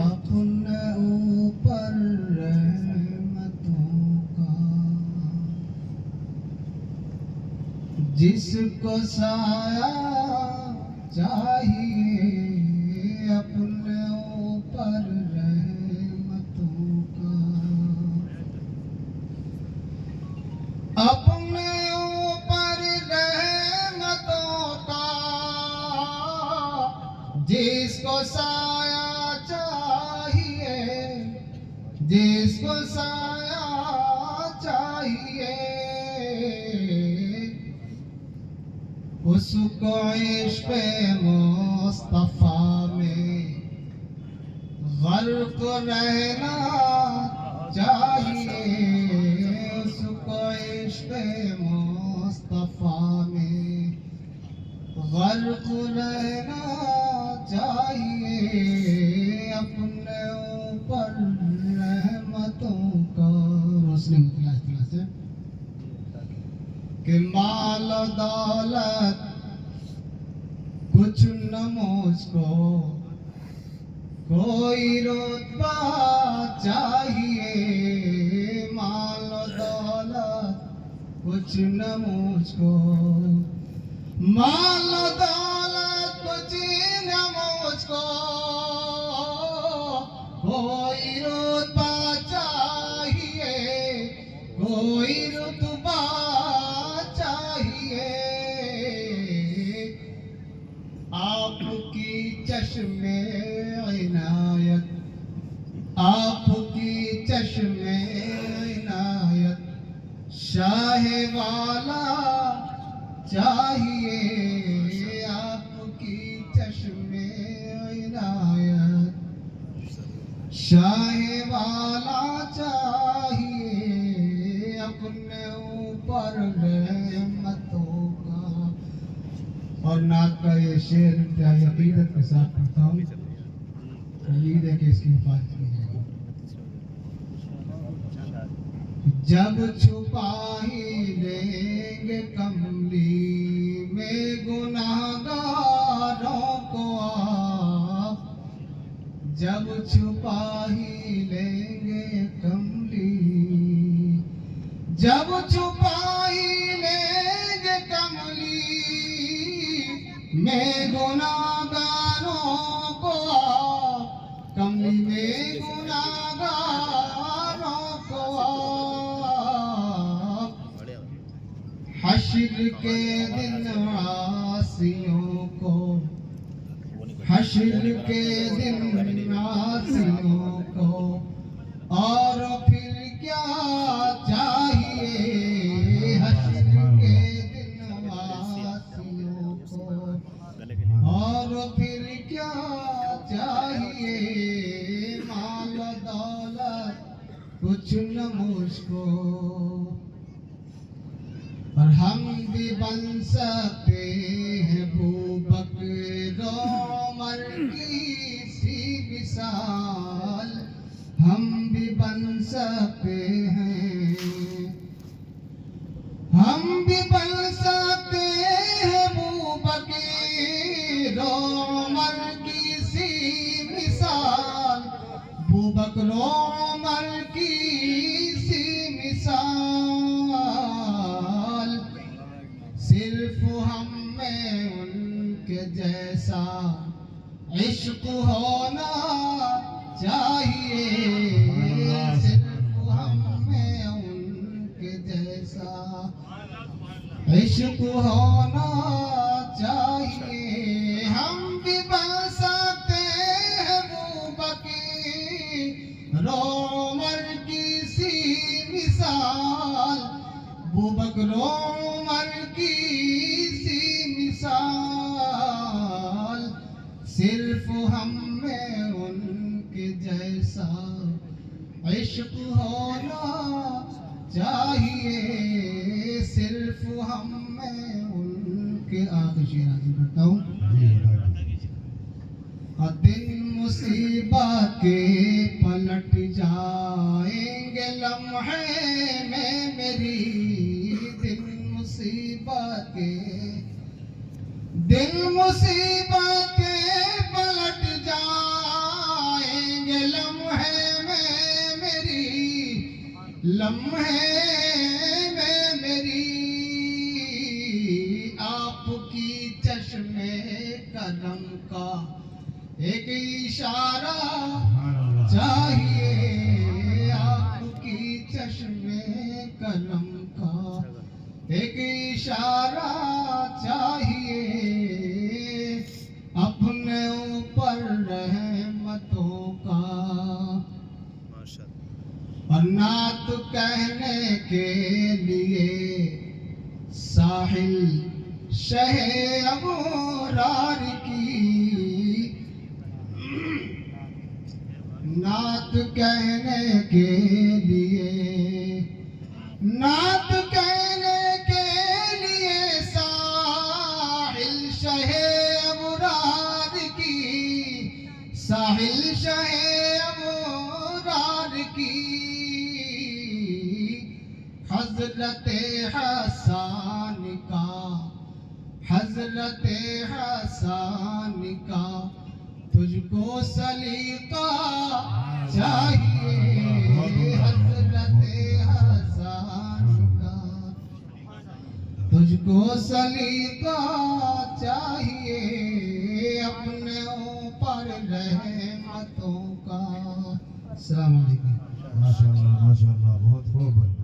अपने ऊपर रहमतों का जिसको साया चाहिए, अपने ऊपर रहमतों का, अपने ऊपर रहमतों का जिसको साया चाहिए, जिसको साया चाहिए, उसको इश्क़ मुस्तफ़ा में गर्क रहना चाहिए, उसको इश्क़ मुस्तफ़ा में गर्क रहना चाहिए, अपने ऊपर रहमतों का। रोशनी मुखला से कि माल दौलत कुछ न मुझको, कोई रुतबा चाहिए, माल दौलत कुछ न मुझको, माल दौलत कुछ न मुझको, कोई रुतबा चाहिए, कोई रुतबा चाहिए, आपकी चश्मे इनायत, आपकी चश्मे इनायत शाहे वाला चाहिए, आपकी चश्मे इनायत शाहे वाला चाहिए, अपने ऊपर रहमतों का। और नात का ये शेर इंतहाई अकीदत के साथ पढ़ता हूँ, उम्मीद है कि इसकी हिफाजत की जाएगी। जब छुपा ही लेंगे कमली में गुनाहगारों को आप, जब छुपा ही लेंगे कमली, जब छुपा ही लेंगे कमली में गुनाहगारों को आप, कमली में गुनाहगारों को आप, हश्र के दिन आसियों को, हश्र के दिन आसियों को, और फिर क्या चाहिए, हश्र के दिन आसियों को, और फिर क्या चाहिए, माल दौलत कुछ न मुझको, और हम भी बन सकते हैं बूबकर उमर की सी मिसाल, हम भी बन सकते हैं, हम भी बन सकते हैं बूबकर उमर की सी मिसाल, बूबकर उमर की सी मिसाल, सिर्फ हम में उनके जैसा इश्क होना चाहिए, सिर्फ हम में उनके जैसा इश्क होना चाहिए, हम भी बन सकते हैं बूबकर उमर की सी मिसाल, बूबकर उमर की सी मिसाल, सिर्फ हम में उनके जैसा इश्क होना चाहिए, सिर्फ हम में उनके। आगे शेर आगे करता हूँ। दिन मुसीबत के पलट जाएंगे लम्हे में मेरी, दिन मुसीबत के पलट जाएंगे लम्हे में मेरी, लम्हे में मेरी। आपकी चश्मे कदम का एक इशारा चाहिए, आपकी चश्मे कलम का एक इशारा चाहिए। अपने ऊपर रहमतों का और नात कहने के लिए साहिल शहे अबरार की, नात कहने के लिए, नात कहने के लिए साहिल शहे अबरार की, साहिल शहे अबरार की। हजरत हसन का, हजरत हसन का तुझको सलीका चाहिए, हजरत हसन का तुझको सलीका चाहिए। अपने ऊपर रहमतों का। अस्सलाम वालेकुम। माशाअल्लाह माशाअल्लाह, बहुत खूब।